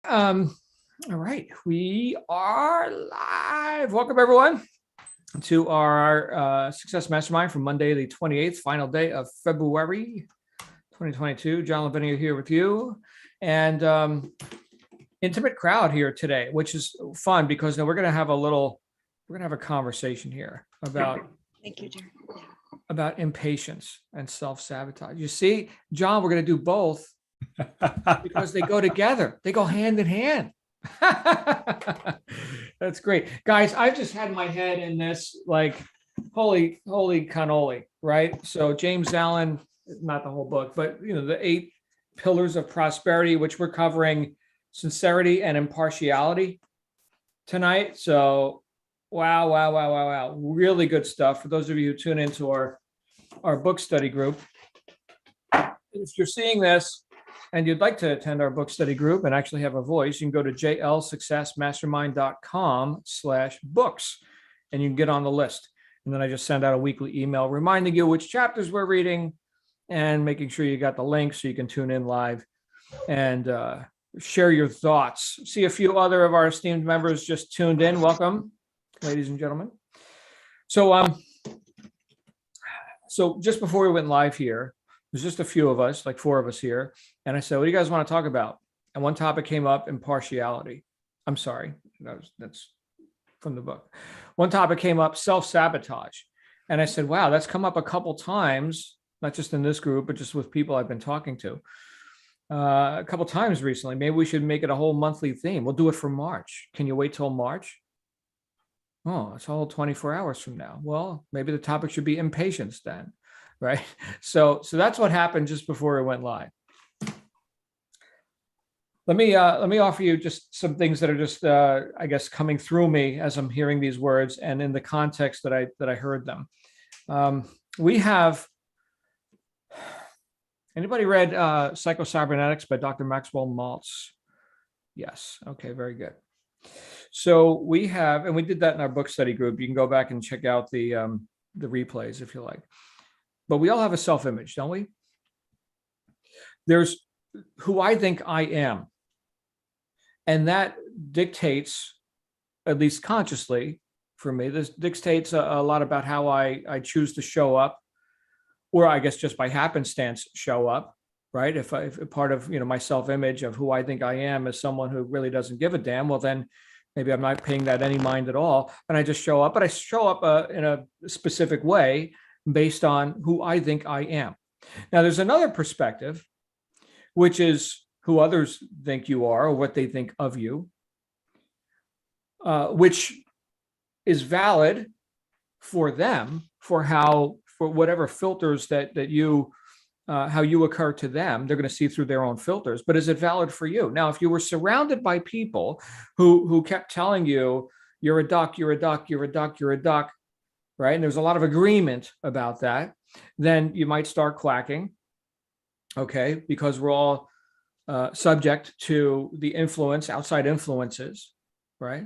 Um, all right, we are live. Welcome, everyone, to our Success Mastermind for Monday, the 28th, final day of February 2022. John Lavenia here with you, and intimate crowd here today, which is fun because now we're going to have a conversation here about Thank you, Jerry. about impatience and self-sabotage. You see, John, we're going to do both because they go together. They go hand in hand. That's great. Guys, I've just had my head in this like holy cannoli, right? So James Allen, not the whole book, but the 8 pillars of prosperity, which we're covering sincerity and impartiality tonight. So wow. Really good stuff. For those of you who tune into our book study group, if you're seeing this and you'd like to attend our book study group and actually have a voice, you can go to jlsuccessmastermind.com/books and you can get on the list. And then I just send out a weekly email reminding you which chapters we're reading and making sure you got the link so you can tune in live and share your thoughts. See a few other of our esteemed members just tuned in. Welcome, ladies and gentlemen. So just before we went live here, there's just a few of us, like 4 of us here. And I said, what do you guys want to talk about? And one topic came up, impartiality. I'm sorry, that's from the book. One topic came up, self-sabotage. And I said, wow, that's come up a couple times, not just in this group, but just with people I've been talking to a couple times recently. Maybe we should make it a whole monthly theme. We'll do it for March. Can you wait till March? Oh, it's all 24 hours from now. Well, maybe the topic should be impatience then. Right. So that's what happened just before it went live. Let me offer you just some things that are just, I guess, coming through me as I'm hearing these words and in the context that I heard them. We have, anybody read Psycho-Cybernetics by Dr. Maxwell Maltz? Yes. Okay. Very good. So we have, and we did that in our book study group. You can go back and check out the replays if you like. But we all have a self-image, don't we? There's who I think I am. And that dictates, at least consciously for me, this dictates a lot about how I choose to show up, or I guess just by happenstance show up, right? If part of my self-image of who I think I am is someone who really doesn't give a damn, well then maybe I'm not paying that any mind at all. And I just show up, but I show up in a specific way based on who I think I am. Now, there's another perspective, which is who others think you are or what they think of you, which is valid for them, for whatever filters that you, how you occur to them. They're going to see through their own filters. But is it valid for you? Now, if you were surrounded by people who kept telling you, you're a duck, you're a duck, you're a duck, you're a duck, right? And there's a lot of agreement about that, then you might start quacking, okay? Because we're all subject to the outside influences, right?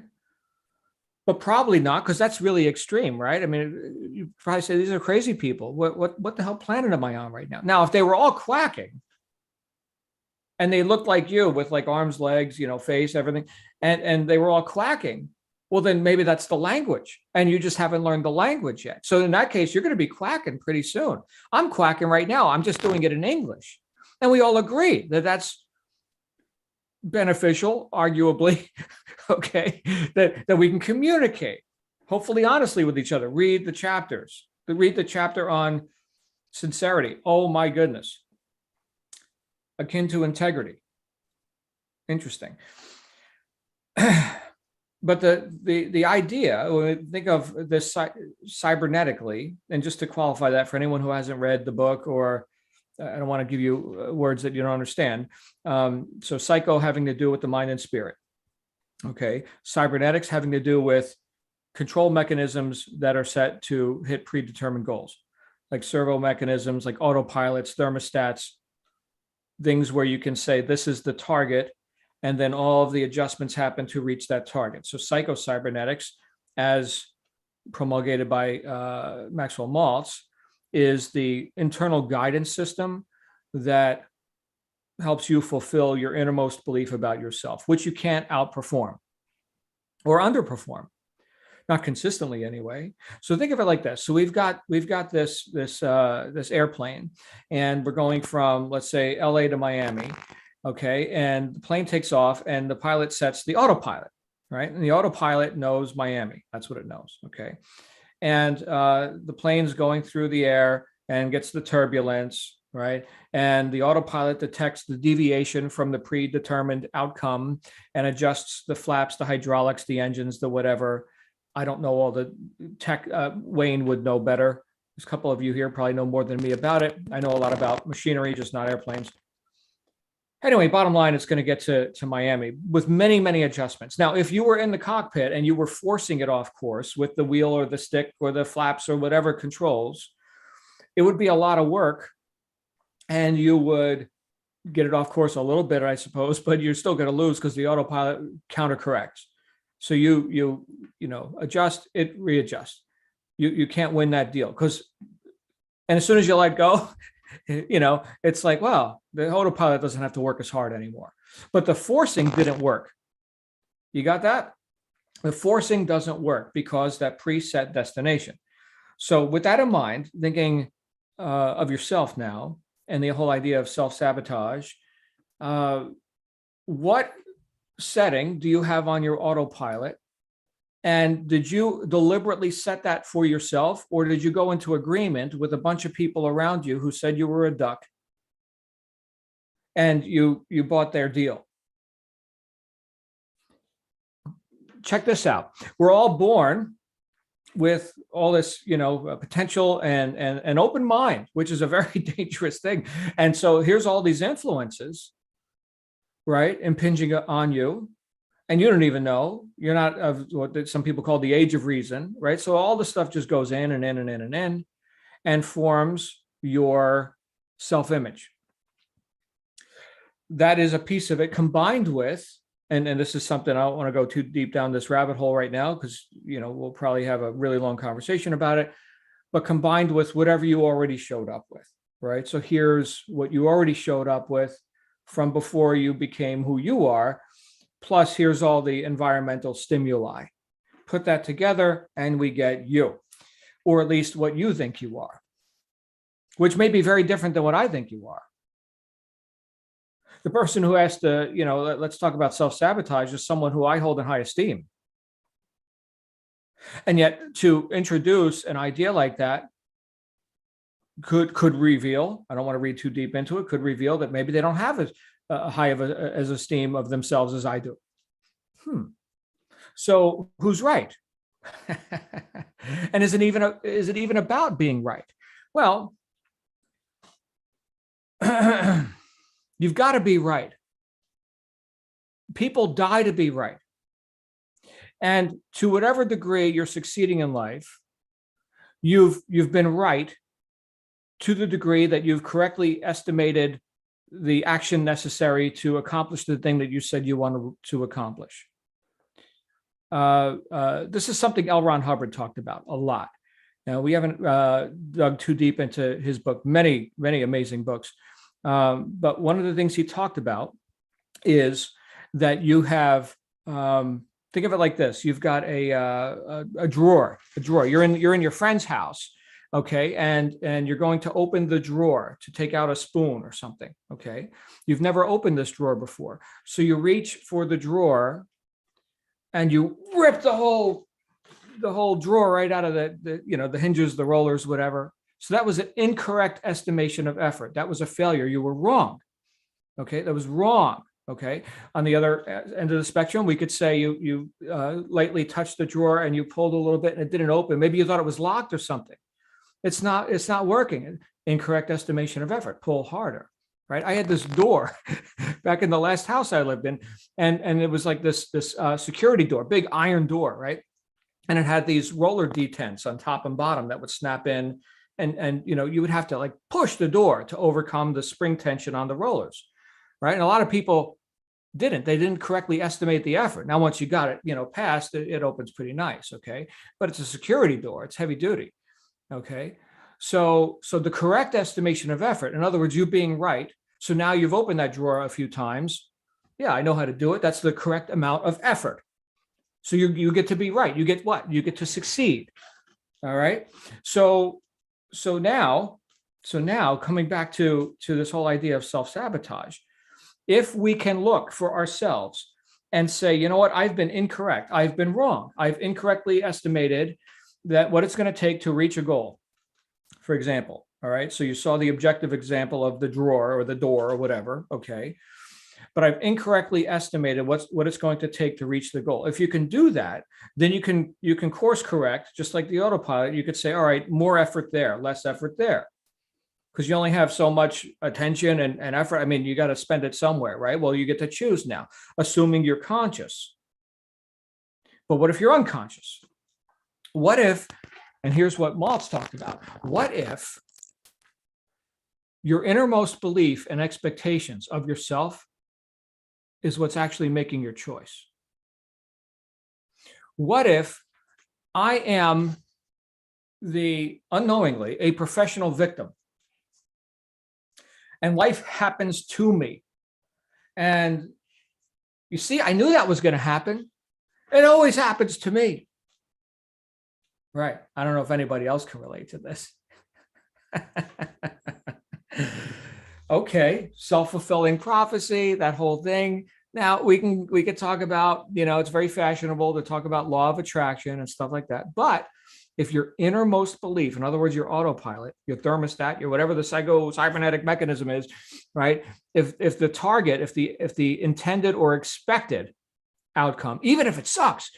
But probably not, because that's really extreme, right? I mean, you probably say, these are crazy people. What the hell planet am I on right now? Now, if they were all quacking, and they looked like you with like arms, legs, face, everything, and they were all quacking, well, then maybe that's the language and you just haven't learned the language yet. So in that case, you're going to be quacking pretty soon. I'm quacking right now. I'm just doing it in English. And we all agree that that's beneficial, arguably, okay, that we can communicate, hopefully honestly with each other. Read the chapters. Read the chapter on sincerity. Oh my goodness. Akin to integrity. Interesting. But the idea, when we think of this cybernetically, and just to qualify that for anyone who hasn't read the book, or I don't want to give you words that you don't understand. So psycho having to do with the mind and spirit. Okay. Cybernetics having to do with control mechanisms that are set to hit predetermined goals, like servo mechanisms, like autopilots, thermostats, things where you can say, this is the target, and then all of the adjustments happen to reach that target. So psycho-cybernetics, as promulgated by Maxwell Maltz, is the internal guidance system that helps you fulfill your innermost belief about yourself, which you can't outperform or underperform, not consistently anyway. So think of it like this. So we've got this airplane, and we're going from, let's say, LA to Miami. Okay. And the plane takes off, and the pilot sets the autopilot, right? And the autopilot knows Miami. That's what it knows. Okay. And the plane's going through the air and gets the turbulence, right? And the autopilot detects the deviation from the predetermined outcome and adjusts the flaps, the hydraulics, the engines, the whatever. I don't know all the tech. Wayne would know better. There's a couple of you here probably know more than me about it. I know a lot about machinery, just not airplanes. Anyway, bottom line, it's going to get to Miami with many, many adjustments. Now, if you were in the cockpit and you were forcing it off course with the wheel or the stick or the flaps or whatever controls, it would be a lot of work, and you would get it off course a little bit, I suppose, but you're still going to lose because the autopilot countercorrects. So you adjust, it readjusts. You can't win that deal and as soon as you let go, it's like, well, the autopilot doesn't have to work as hard anymore. But the forcing didn't work. You got that? The forcing doesn't work because that preset destination. So with that in mind, thinking of yourself now and the whole idea of self-sabotage, what setting do you have on your autopilot? And did you deliberately set that for yourself, or did you go into agreement with a bunch of people around you who said you were a duck and you bought their deal? Check this out. We're all born with all this, potential and an open mind, which is a very dangerous thing. And so here's all these influences, right, impinging on you. And you don't even know. You're not of what some people call the age of reason, right? So all the stuff just goes in and in and in and in and forms your self-image. That is a piece of it, combined with, and this is something, I don't want to go too deep down this rabbit hole right now because, we'll probably have a really long conversation about it, but combined with whatever you already showed up with, right? So here's what you already showed up with from before you became who you are. Plus, here's all the environmental stimuli. Put that together and we get you, or at least what you think you are, which may be very different than what I think you are. The person who has to, let's talk about self-sabotage, is someone who I hold in high esteem. And yet to introduce an idea like that could reveal, I don't want to read too deep into it, could reveal that maybe they don't have a high of as esteem of themselves as I do. So who's right? And is it even about being right? Well, you've got to be right. People die to be right. And to whatever degree you're succeeding in life, you've been right to the degree that you've correctly estimated the action necessary to accomplish the thing that you said you wanted to accomplish. This is something L. Ron Hubbard talked about a lot. Now, we haven't dug too deep into his book, many, many amazing books. But one of the things he talked about is that you have, think of it like this. You've got a drawer. You're in your friend's house. Okay. And you're going to open the drawer to take out a spoon or something. Okay. You've never opened this drawer before. So you reach for the drawer and you rip the whole drawer right out of the hinges, the rollers, whatever. So that was an incorrect estimation of effort. That was a failure. You were wrong. Okay. That was wrong. Okay. On the other end of the spectrum, we could say you lightly touched the drawer and you pulled a little bit and it didn't open. Maybe you thought it was locked or something. It's not working. Incorrect estimation of effort. Pull harder, right? I had this door back in the last house I lived in, and it was like this security door, big iron door, right? And it had these roller detents on top and bottom that would snap in, and you would have to like push the door to overcome the spring tension on the rollers, right? And a lot of people didn't. They didn't correctly estimate the effort. Now, once you got it, passed, it opens pretty nice, okay? But it's a security door. It's heavy duty. Okay, so the correct estimation of effort, in other words, you being right, So now you've opened that drawer a few times. Yeah, I know how to do it. That's the correct amount of effort. So you get to be right. You get what? You get to succeed. All right. So now coming back to this whole idea of self-sabotage, if we can look for ourselves and say, you know what, I've been incorrect. I've been wrong. I've incorrectly estimated that what it's going to take to reach a goal, for example. All right. So you saw the objective example of the drawer or the door or whatever. Okay. But I've incorrectly estimated what it's going to take to reach the goal. If you can do that, then you can course correct, just like the autopilot. You could say, all right, more effort there, less effort there, because you only have so much attention and effort. I mean, you got to spend it somewhere, right? Well, you get to choose now, assuming you're conscious. But what if you're unconscious? What if, and here's what Maltz talked about, what if your innermost belief and expectations of yourself is what's actually making your choice? What if I am unknowingly a professional victim and life happens to me? And you see, I knew that was going to happen. It always happens to me. Right. I don't know if anybody else can relate to this. Okay. Self-fulfilling prophecy, that whole thing. Now we could talk about, it's very fashionable to talk about law of attraction and stuff like that. But if your innermost belief, in other words, your autopilot, your thermostat, your whatever the cybernetic mechanism is, right? If the target, if the intended or expected outcome, even if it sucks,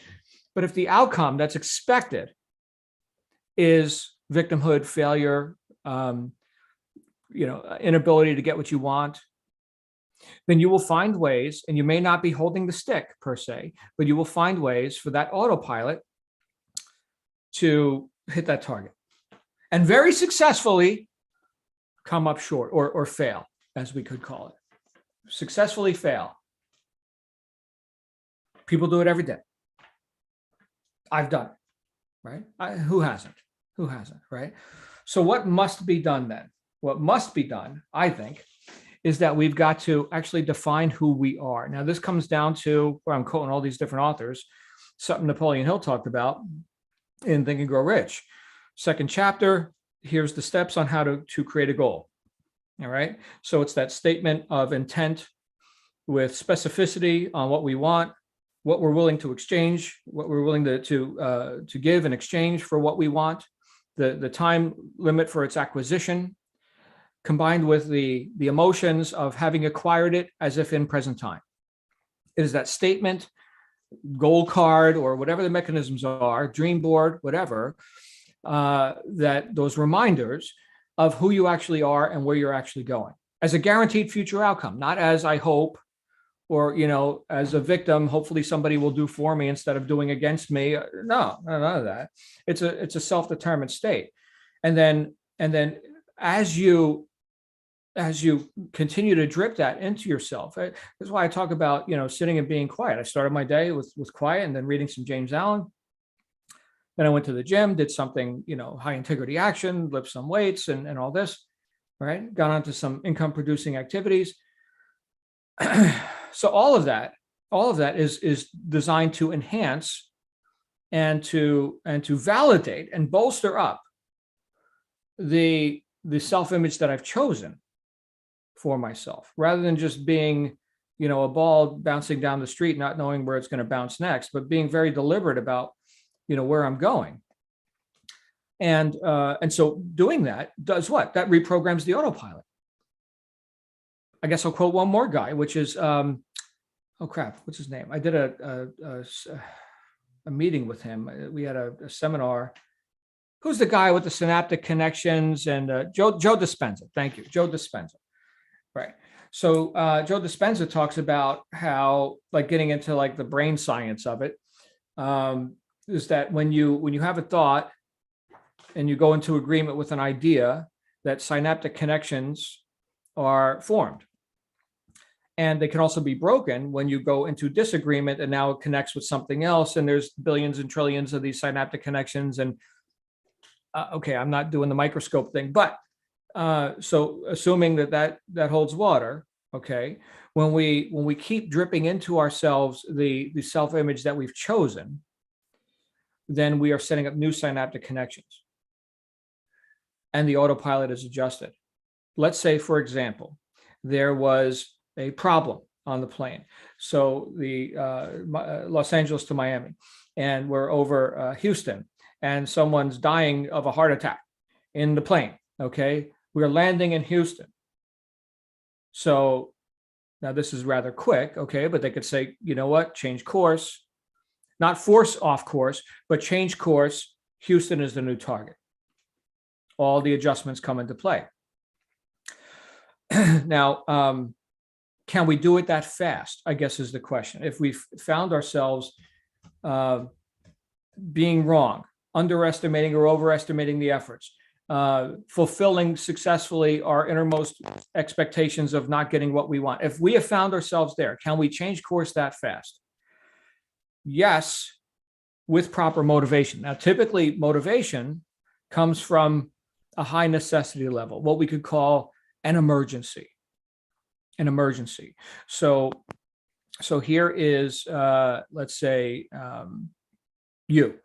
but if the outcome that's expected is victimhood, failure, inability to get what you want, then you will find ways, and you may not be holding the stick per se, but you will find ways for that autopilot to hit that target and very successfully come up short or fail, as we could call it. Successfully fail. People do it every day. I've done it, right? Who hasn't? Who hasn't, right? So what must be done then? What must be done, I think, is that we've got to actually define who we are. Now, this comes down to, where I'm quoting all these different authors, something Napoleon Hill talked about in Think and Grow Rich. Second chapter, here's the steps on how to create a goal. All right. So it's that statement of intent with specificity on what we want, what we're willing to exchange, what we're willing to give in exchange for what we want, the time limit for its acquisition, combined with the emotions of having acquired it as if in present time. It is that statement, goal card, or whatever the mechanisms are, dream board, whatever, that those reminders of who you actually are and where you're actually going as a guaranteed future outcome, not as I hope, or, as a victim, hopefully somebody will do for me instead of doing against me. No, none of that. It's a self-determined state. And then as you continue to drip that into yourself, that's why I talk about, sitting and being quiet. I started my day with quiet and then reading some James Allen. Then I went to the gym, did something, high integrity action, lift some weights and all this, right? Got onto some income producing activities. So all of that is designed to enhance and to validate and bolster up the self-image that I've chosen for myself, rather than just being, a ball bouncing down the street, not knowing where it's going to bounce next, but being very deliberate about, where I'm going. And so doing that does what? That reprograms the autopilot. I guess I'll quote one more guy, which is, oh crap, what's his name? I did a meeting with him. We had a seminar. Who's the guy with the synaptic connections? And Joe Dispenza. Thank you, Joe Dispenza. Right. So Joe Dispenza talks about how, like, getting into like the brain science of it, is that when you have a thought and you go into agreement with an idea, that synaptic connections are formed. And they can also be broken when you go into disagreement and now it connects with something else. And there's billions and trillions of these synaptic connections. And okay, I'm not doing the microscope thing, but So assuming that holds water, okay, when we keep dripping into ourselves the self-image that we've chosen, then we are setting up new synaptic connections, and the autopilot is adjusted. Let's say, for example, there was a problem on the plane. So the Los Angeles to Miami, and we're over Houston, and someone's dying of a heart attack in the plane. Okay, we're landing in Houston. So now this is rather quick, okay, but they could say, you know what, change course, not force off course, but change course. Houston is the new target. All the adjustments come into play. Now, can we do it that fast? I guess is the question. If we've found ourselves being wrong, underestimating or overestimating the efforts, fulfilling successfully our innermost expectations of not getting what we want. If we have found ourselves there, can we change course that fast? Yes, with proper motivation. Now, typically motivation comes from a high necessity level, what we could call an emergency. So here is, let's say, you,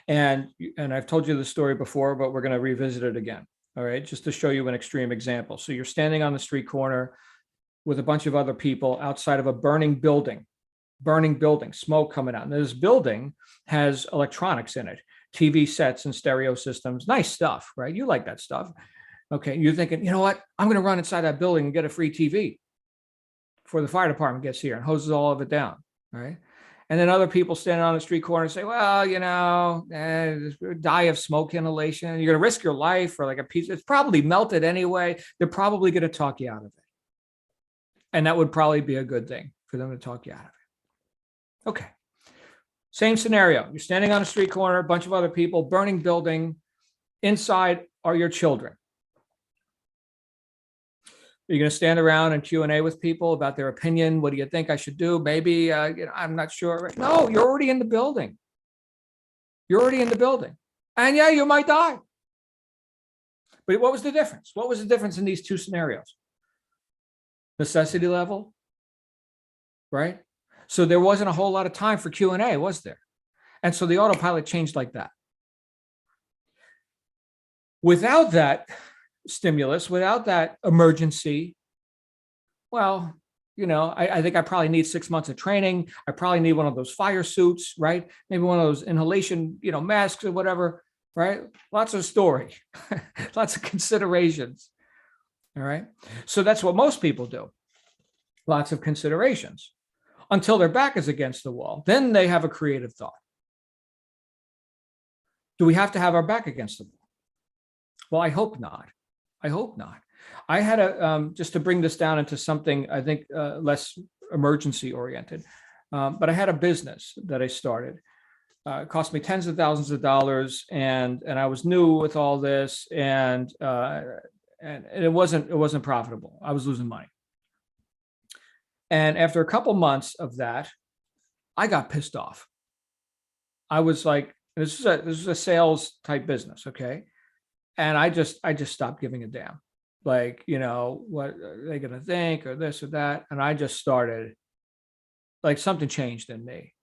and I've told you the story before, but we're going to revisit it again. All right, just to show you an extreme example. So you're standing on the street corner with a bunch of other people outside of a burning building, smoke coming out. And this building has electronics in it, TV sets and stereo systems, nice stuff, right? You like that stuff. Okay, you're thinking, you know what? I'm going to run inside that building and get a free TV before the fire department gets here and hoses all of it down, right? And then other people standing on the street corner say, well, you know, die of smoke inhalation. You're going to risk your life for like a piece. It's probably melted anyway. They're probably going to talk you out of it. And that would probably be a good thing for them to talk you out of it. Okay. Same scenario. You're standing on a street corner, a bunch of other people, burning building. Inside are your children. Are you going to stand around and Q&A with people about their opinion? What do you think I should do? Maybe, I'm not sure. No, you're already in the building. And yeah, you might die. But what was the difference? What was the difference in these two scenarios? Necessity level, right? So there wasn't a whole lot of time for Q&A, was there? And so the autopilot changed like that. Without that stimulus, without that emergency, well, you know, I think I probably need 6 months of training. I probably need one of those fire suits, right? Maybe one of those inhalation, masks or whatever, right? Lots of story, lots of considerations. All right. So that's what most people do. Lots of considerations until their back is against the wall. Then they have a creative thought. Do we have to have our back against the wall? Well, I hope not. I had just to bring this down into something, I think, less emergency oriented. But I had a business that I started. It cost me tens of thousands of dollars, and I was new with all this, and it wasn't profitable. I was losing money. And after a couple months of that, I got pissed off. I was like, this is a sales type business, okay? And I just stopped giving a damn. Like, what are they going to think or this or that? And I just started, like, something changed in me.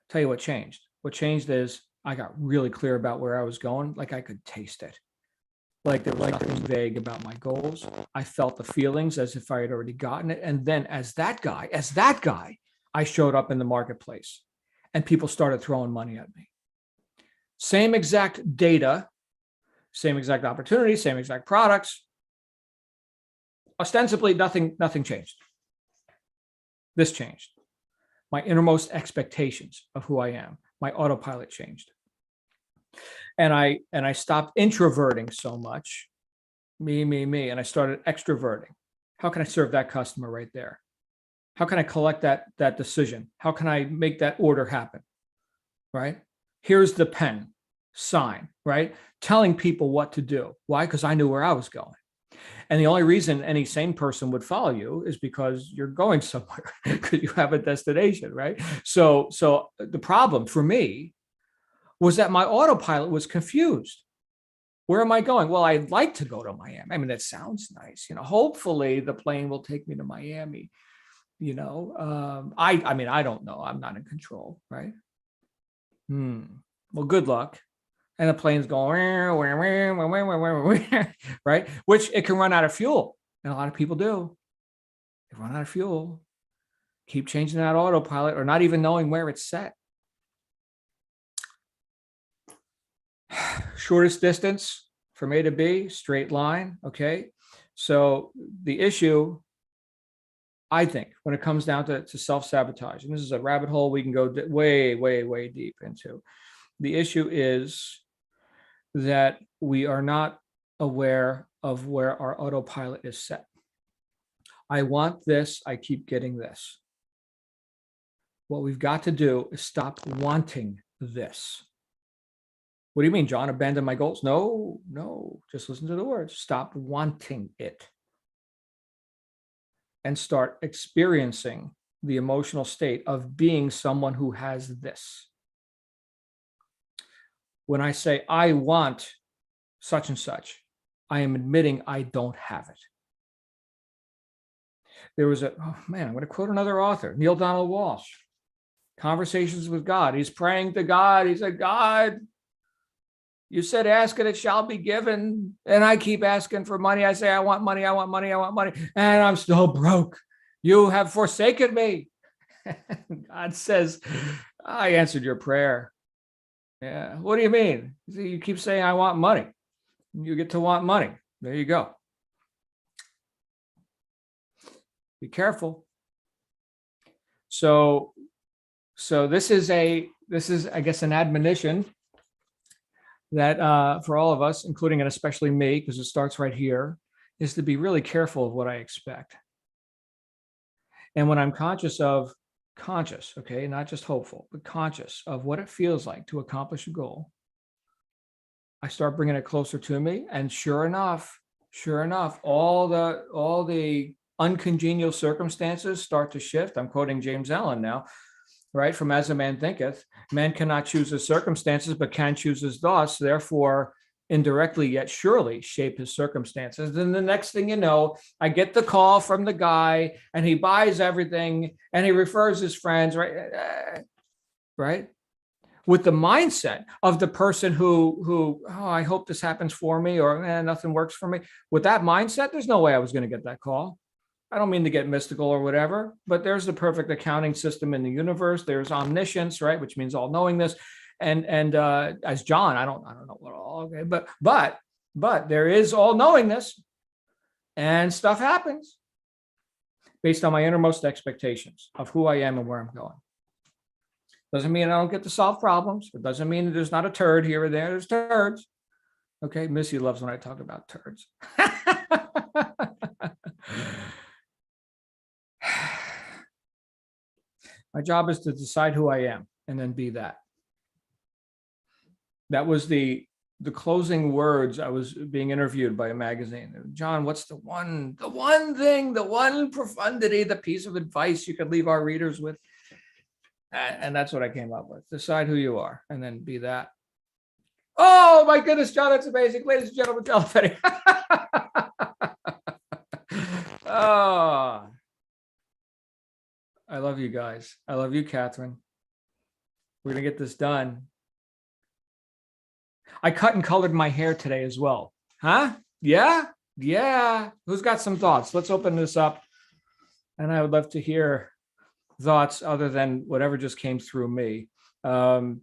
Tell you what changed. What changed is I got really clear about where I was going. Like I could taste it. Like there was nothing vague about my goals. I felt the feelings as if I had already gotten it. And then as that guy, I showed up in the marketplace and people started throwing money at me. Same exact data, same exact opportunities, same exact products. Ostensibly, nothing changed. This changed. My innermost expectations of who I am. My autopilot changed. And I stopped introverting so much, me, and I started extroverting. How can I serve that customer right there? How can I collect that decision? How can I make that order happen? Right? Here's the pen, sign, right? Telling people what to do. Why? Because I knew where I was going. And the only reason any sane person would follow you is because you're going somewhere, because you have a destination, right? So the problem for me was that my autopilot was confused. Where am I going? Well, I'd like to go to Miami. I mean, that sounds nice. Hopefully the plane will take me to Miami. I mean, I don't know. I'm not in control, right? Well, good luck. And the plane's going, right? Which it can run out of fuel. And a lot of people do. They run out of fuel. Keep changing that autopilot or not even knowing where it's set. Shortest distance from A to B, straight line. Okay. So the issue, I think, when it comes down to self-sabotage, and this is a rabbit hole we can go way, way, way deep into. The issue is that we are not aware of where our autopilot is set. I want this, I keep getting this. What we've got to do is stop wanting this. What do you mean, John? Abandon my goals? No, just listen to the words. Stop wanting it and start experiencing the emotional state of being someone who has this. When I say I want such and such, I am admitting I don't have it. There was I'm going to quote another author, Neil Donald Walsh, Conversations with God. He's praying to God. He said, God, you said, ask and it shall be given. And I keep asking for money. I say, I want money, I want money, I want money. And I'm still broke. You have forsaken me. God says, I answered your prayer. Yeah. What do you mean? You keep saying, I want money. You get to want money. There you go. Be careful. So this is, I guess, an admonition that for all of us, including and especially me, because it starts right here, is to be really careful of what I expect. And when I'm conscious, okay, not just hopeful, but conscious of what it feels like to accomplish a goal, I start bringing it closer to me. And sure enough, all the uncongenial circumstances start to shift. I'm quoting James Allen now, right? From As a Man Thinketh, man cannot choose his circumstances, but can choose his thoughts. Therefore, indirectly yet surely shape his circumstances. Then the next thing you know, I get the call from the guy and he buys everything and he refers his friends, right? With the mindset of the person who I hope this happens for me, or nothing works for me. With that mindset, there's no way I was going to get that call. I don't mean to get mystical or whatever, but there's the perfect accounting system in the universe. There's omniscience, right? Which means all knowingness. And as John, I don't know what all, okay, but there is all knowingness, and stuff happens based on my innermost expectations of who I am and where I'm going. Doesn't mean I don't get to solve problems. It doesn't mean there's not a turd here or there. There's turds. Okay, Missy loves when I talk about turds. My job is to decide who I am and then be that. That was the closing words. I was being interviewed by a magazine. John, what's the one thing, the one profundity, the piece of advice you could leave our readers with? And that's what I came up with. Decide who you are and then be that. Oh my goodness, John, that's amazing. Ladies and gentlemen, Lavenia. Oh, I love you guys. I love you, Catherine. We're going to get this done. I cut and colored my hair today as well. Huh? Yeah. Who's got some thoughts? Let's open this up. And I would love to hear thoughts other than whatever just came through me. Anybody?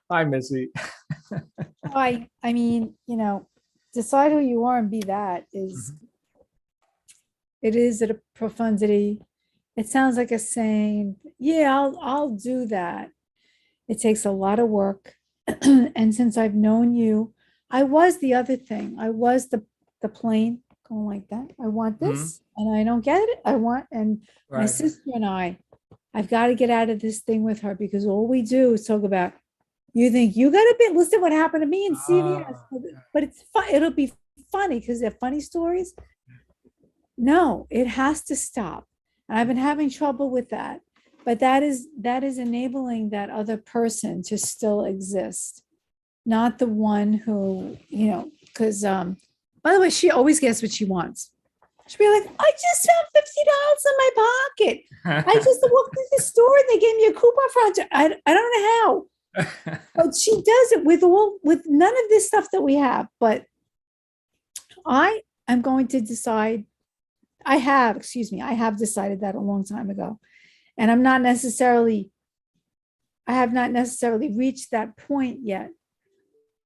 Hi, Missy. I mean, decide who you are and be that is, it is at a profundity. It sounds like a saying, yeah, I'll do that. It takes a lot of work. And since I've known you, I was the other thing. I was the plane going like that. I want this and I don't get it. And my sister and I've got to get out of this thing with her, because all we do is talk about, you think you got a bit, listen what happened to me in CVS. But it's fun. It'll be funny because they're funny stories. No, it has to stop. And I've been having trouble with that. but that is enabling that other person to still exist, not the one who, because by the way, she always gets what she wants. She'll be like, I just found $50 in my pocket. I just walked to the store and they gave me a coupon for it. I don't know how. But she does it with none of this stuff that we have. But I am going to decide. I have decided that a long time ago. And I have not necessarily reached that point yet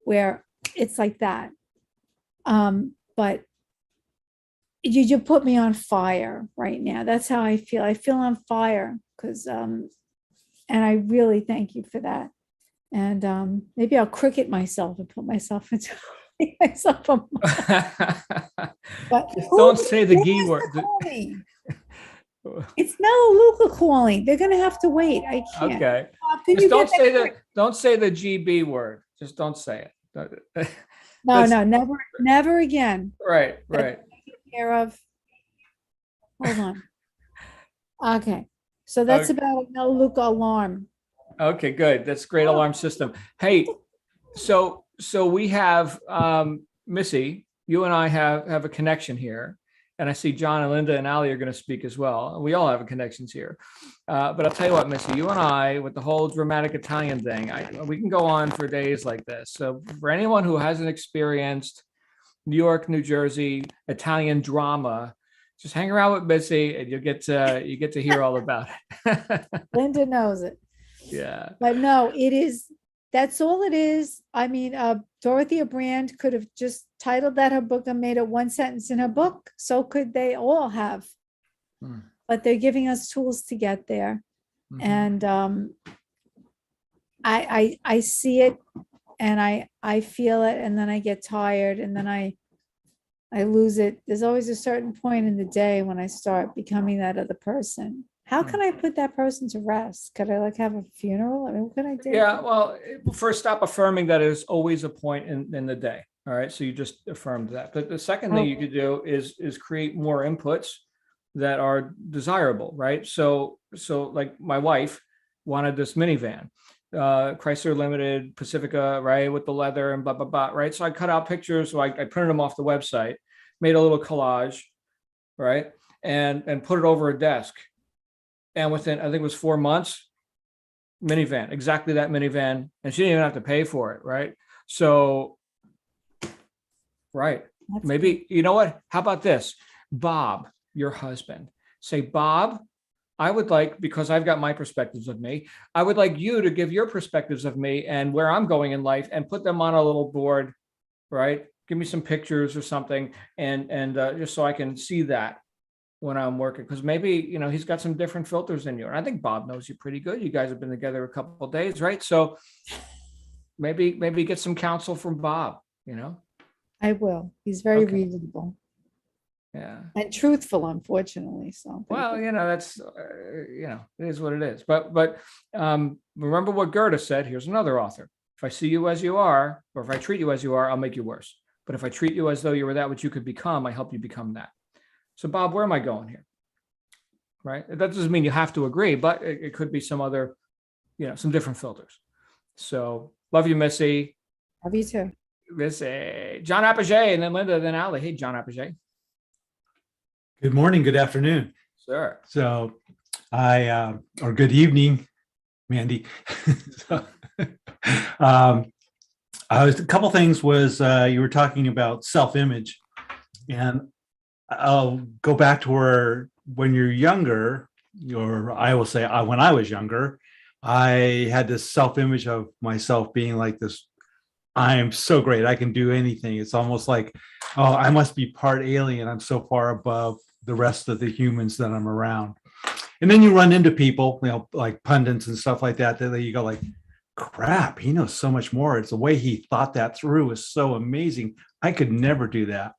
where it's like that. But you put me on fire right now. That's how I feel. I feel on fire because, and I really thank you for that. And maybe I'll cricket myself and put myself into myself. But don't say the G word. It's no Luca calling. They're gonna have to wait. I can't. Okay. Just don't say the GB word. Just don't say it. No, never again. Right. Care of. Hold on. Okay. So that's about a no Luca alarm. Okay, good. That's a great alarm system. Hey, so we have Missy, you and I have a connection here. And I see John and Linda and Ali are going to speak as well. We all have connections here. But I'll tell you what, Missy, you and I, with the whole dramatic Italian thing, we can go on for days like this. So for anyone who hasn't experienced New York, New Jersey, Italian drama, just hang around with Missy and you get to hear all about it. Linda knows it. Yeah. But no, that's all it is. I mean, Dorothea Brand could have just titled that her book and made it one sentence in her book. So could they all have. But they're giving us tools to get there. And I see it and I feel it, and then I get tired, and then I lose it. There's always a certain point in the day when I start becoming that other person. How can I put that person to rest? Could I have a funeral? I mean, what can I do? Yeah, well, first stop affirming that there's always a point in the day. All right. So you just affirmed that. But the second thing you could do is create more inputs that are desirable, right? So like my wife wanted this minivan, Chrysler Limited, Pacifica, right, with the leather and blah, blah, blah, right? So I cut out pictures. So I printed them off the website, made a little collage, right? And put it over a desk. And within, I think it was 4 months, minivan, exactly that minivan. And she didn't even have to pay for it, right? So, right. Maybe, you know what? How about this? Bob, your husband. Say, Bob, I would like, because I've got my perspectives of me, I would like you to give your perspectives of me and where I'm going in life and put them on a little board, right? Give me some pictures or something. And just so I can see that when I'm working, because maybe, he's got some different filters than you. And I think Bob knows you pretty good. You guys have been together a couple of days, right? So maybe get some counsel from Bob, I will. He's very reasonable. Yeah. And truthful, unfortunately. So, well, that's, it is what it is. But remember what Goethe said. Here's another author. If I see you as you are, or if I treat you as you are, I'll make you worse. But if I treat you as though you were that which you could become, I help you become that. So, Bob, where am I going here? Right? That doesn't mean you have to agree, but it could be some other, some different filters. So, love you, Missy. Love you too. Missy. John Apogee, and then Linda, then Ali. Hey, John Apogee. Good morning, good afternoon. Sure. So, or good evening, Mandy. A couple things was you were talking about self-image, and I'll go back to where when you're younger, or I will say when I was younger, I had this self-image of myself being like this. I am so great. I can do anything. It's almost like, oh, I must be part alien. I'm so far above the rest of the humans that I'm around. And then you run into people, like pundits and stuff like that, that you go like, crap, he knows so much more. It's the way he thought that through is so amazing. I could never do that.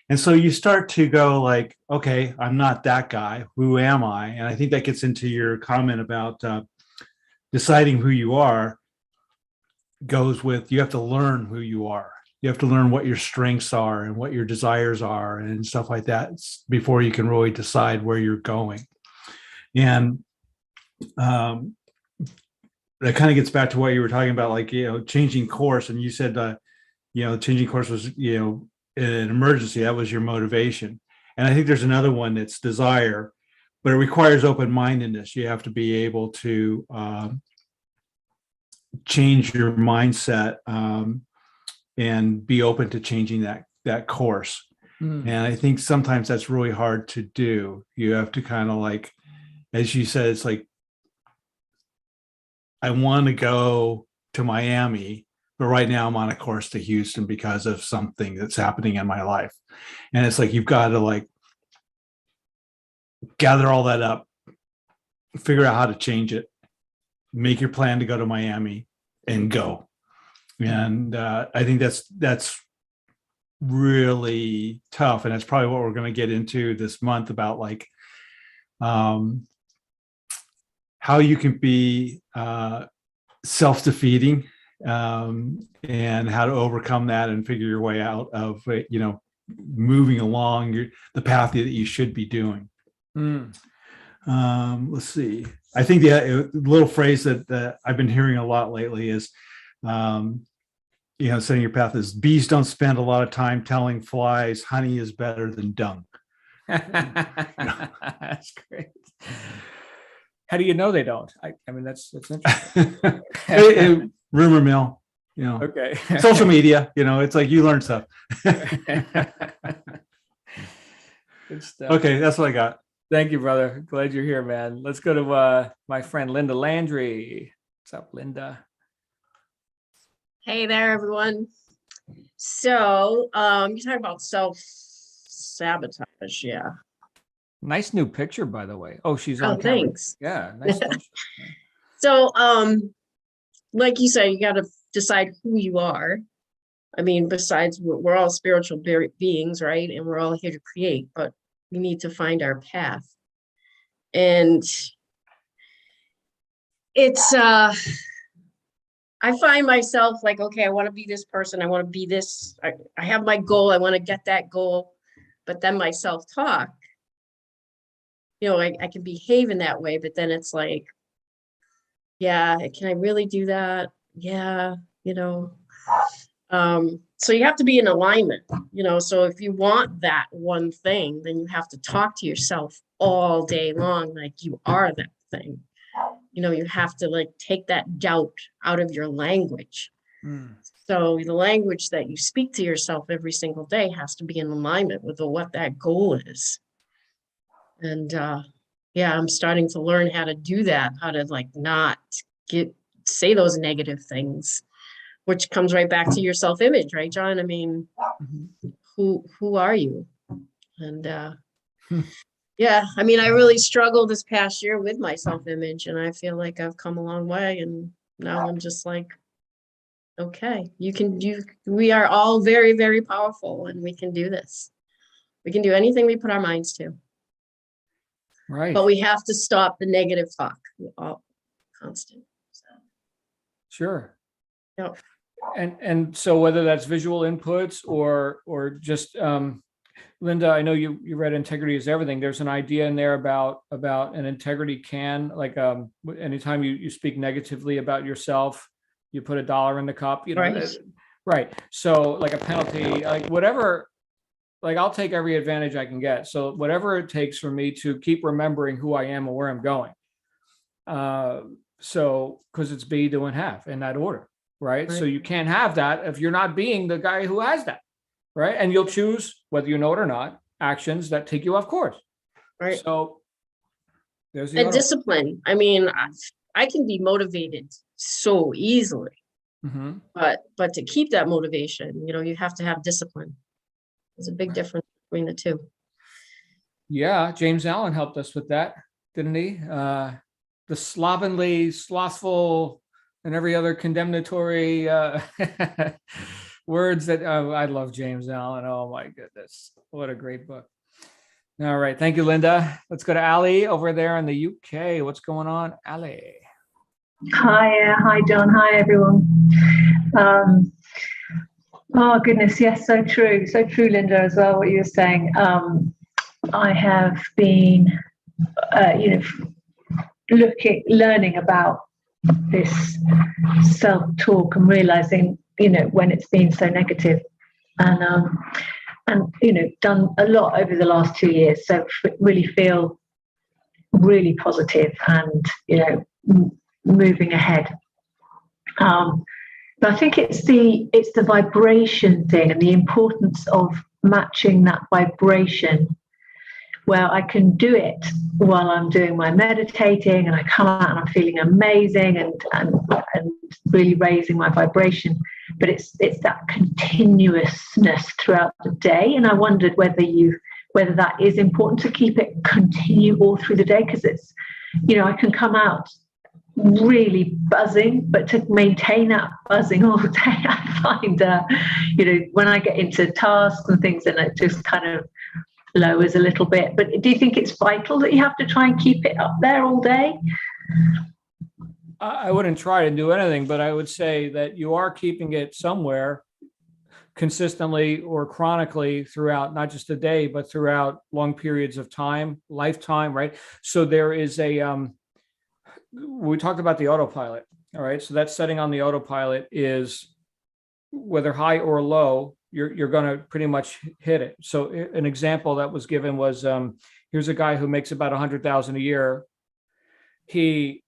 And so you start to go like, okay, I'm not that guy. Who am I? And I think that gets into your comment about deciding who you are. Goes with, you have to learn who you are. You have to learn what your strengths are and what your desires are and stuff like that before you can really decide where you're going. And that kind of gets back to what you were talking about, like, changing course. And you said, changing course was, in an emergency, that was your motivation. And I think there's another one that's desire, but it requires open-mindedness. You have to be able to change your mindset and be open to changing that course. And I think sometimes that's really hard to do. You have to kind of, like, as you said, it's like, I want to go to Miami, but right now I'm on a course to Houston because of something that's happening in my life. And it's like, you've got to, like, gather all that up, figure out how to change it, make your plan to go to Miami, and go. And I think that's really tough. And that's probably what we're going to get into this month, about, like, how you can be self-defeating, and how to overcome that and figure your way out of, moving along the path that you should be doing. Let's see. I think the little phrase that I've been hearing a lot lately is, setting your path is, bees don't spend a lot of time telling flies honey is better than dung. That's great. How do you know they don't? I mean, that's interesting. Rumor mill, Okay. social media, it's like you learn stuff. Good stuff. Okay, that's what I got. Thank you, brother. Glad you're here, man. Let's go to my friend Linda Landry. What's up, Linda? Hey there, everyone. So you're talking about self-sabotage, yeah. Nice new picture, by the way. Oh, she's on camera. Thanks. Yeah, nice. So like you said, you got to decide who you are. I mean, besides, we're all spiritual beings, right? And we're all here to create, but we need to find our path. And it's I find myself like, okay, I want to be this person, I want to be this, I have my goal, I want to get that goal, but then my self-talk, I can behave in that way, but then it's like, yeah, can I really do that? Yeah, so you have to be in alignment, so if you want that one thing, then you have to talk to yourself all day long like you are that thing. You have to, like, take that doubt out of your language. So the language that you speak to yourself every single day has to be in alignment with what that goal is. And yeah, I'm starting to learn how to do that, how to, like, not say those negative things, which comes right back to your self-image, right, John? I mean, who are you? And yeah, I mean, I really struggled this past year with my self-image, and I feel like I've come a long way. And now I'm just like, okay, we are all very, very powerful, and we can do this. We can do anything we put our minds to. Right. But we have to stop the negative talk. All constant. So. Sure. Yep. And so whether that's visual inputs or just Linda, I know you read Integrity is Everything. There's an idea in there about an integrity can, like, anytime you speak negatively about yourself, you put $1 in the cup, Right. Right. So, like, a penalty, like, whatever, like, I'll take every advantage I can get. So whatever it takes for me to keep remembering who I am and where I'm going. So, because it's be, do, and have in that order. Right. So you can't have that if you're not being the guy who has that. Right. And you'll choose, whether you know it or not, actions that take you off course. Right. So there's the discipline. I mean, I can be motivated so easily, but to keep that motivation, you have to have discipline. There's a big difference between the two. Yeah. James Allen helped us with that, didn't he? The slovenly, slothful, and every other condemnatory words that I love James Allen. Oh my goodness. What a great book. All right. Thank you, Linda. Let's go to Ali over there in the UK. What's going on, Ali? Hi, John. Hi, everyone. Oh, goodness. Yes, so true. So true, Linda, as well, what you were saying. I have been, learning about this self-talk and realizing, when it's been so negative, and done a lot over the last 2 years. So really feel really positive and, moving ahead. But I think it's the vibration thing and the importance of matching that vibration, where I can do it while I'm doing my meditating and I come out and I'm feeling amazing and really raising my vibration. But it's that continuousness throughout the day. And I wondered whether that is important to keep it continue all through the day, because it's, I can come out really buzzing, but to maintain that buzzing all day, I find, when I get into tasks and things, and it just kind of lowers a little bit. But do you think it's vital that you have to try and keep it up there all day? I wouldn't try to do anything, but I would say that you are keeping it somewhere consistently or chronically throughout, not just a day, but throughout long periods of time, lifetime, right? So there is we talked about the autopilot. All right. So that setting on the autopilot is whether high or low, you're going to pretty much hit it. So an example that was given was, here's a guy who makes about 100,000 a year. He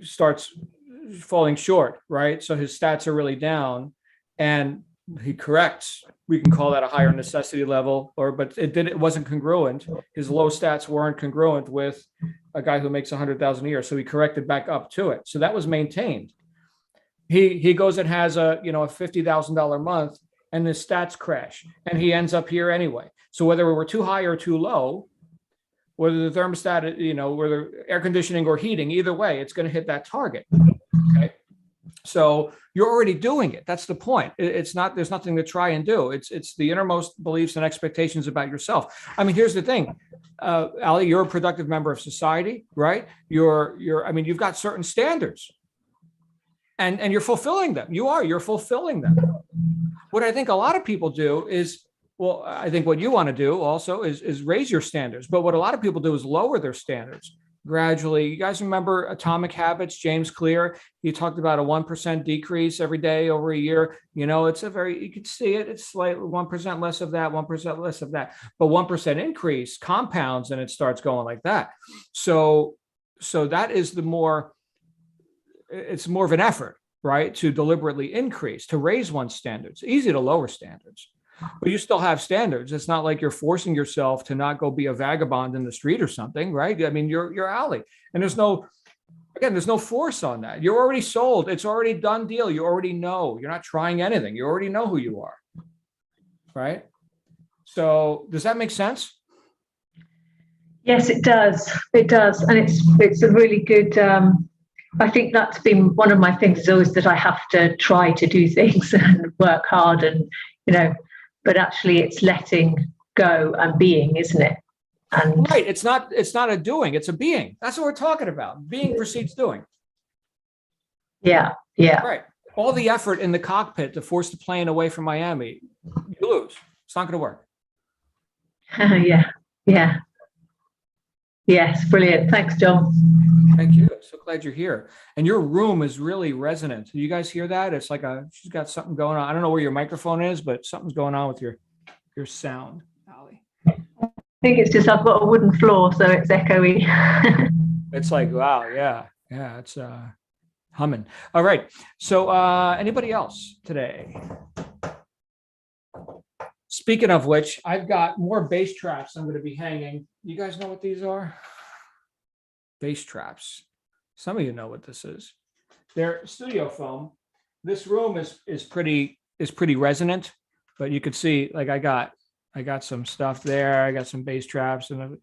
starts falling short, right? So his stats are really down, and he corrects. We can call that a higher necessity level, but it wasn't congruent. His low stats weren't congruent with a guy who makes 100,000 a year. So he corrected back up to it. So that was maintained. He goes and has a $50,000 month, and his stats crash, and he ends up here anyway. So whether we were too high or too low, whether the thermostat, whether air conditioning or heating, either way, it's going to hit that target. Okay. So you're already doing it. That's the point. It's not, there's nothing to try and do. It's the innermost beliefs and expectations about yourself. I mean, here's the thing, Ali, you're a productive member of society, right? You've got certain standards, and you're fulfilling them. You're fulfilling them. What I think a lot of people do is, well, I think what you want to do also is raise your standards. But what a lot of people do is lower their standards gradually. You guys remember Atomic Habits, James Clear? He talked about a 1% decrease every day over a year. You can see it. It's slightly 1% less of that, 1% less of that. But 1% increase compounds, and it starts going like that. So that is it's more of an effort, right? To deliberately increase, to raise one's standards. Easy to lower standards. But you still have standards. It's not like you're forcing yourself to not go be a vagabond in the street or something, right? I mean, you're Ali, and there's no force on that. You're already sold. It's already done deal. You already know. You're not trying anything. You already know who you are, right? So does that make sense? Yes, it does. It does, and it's a really good. I think that's been one of my things, is always that I have to try to do things and work hard, and but actually it's letting go and being, isn't it? And right. It's not a doing, it's a being. That's what we're talking about. Being precedes doing. Yeah. Right. All the effort in the cockpit to force the plane away from Miami, you lose. It's not going to work. Yeah. Yes, brilliant. Thanks, John. Thank you. So glad you're here. And your room is really resonant. You guys hear that? It's like she's got something going on. I don't know where your microphone is, but something's going on with your sound, Ali. I think it's just I've got a wooden floor, so it's echoey. It's like, wow, yeah, it's humming. All right. So anybody else today? Speaking of which, I've got more bass traps I'm going to be hanging. You guys know what these are? Bass traps. Some of you know what this is. They're studio foam. This room is pretty resonant, but you could see, like, I got some stuff there. I got some bass traps, and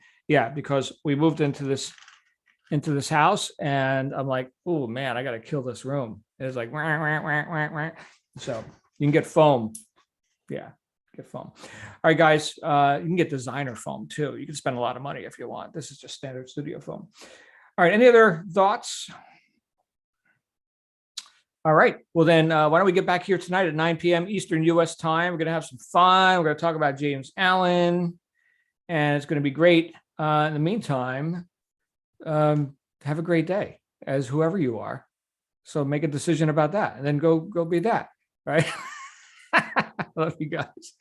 because we moved into this house, and I'm like, oh man, I got to kill this room. It's like, wah, wah, wah, wah, wah. So you can get foam. Yeah. Get foam. All right, guys, you can get designer foam too. You can spend a lot of money if you want. This is just standard studio foam. All right, any other thoughts? All right, well then, why don't we get back here tonight at 9 p.m. Eastern U.S. time. We're going to have some fun. We're going to talk about James Allen, and it's going to be great. In the meantime, have a great day as whoever you are. So make a decision about that and then go be that. Right. I love you guys.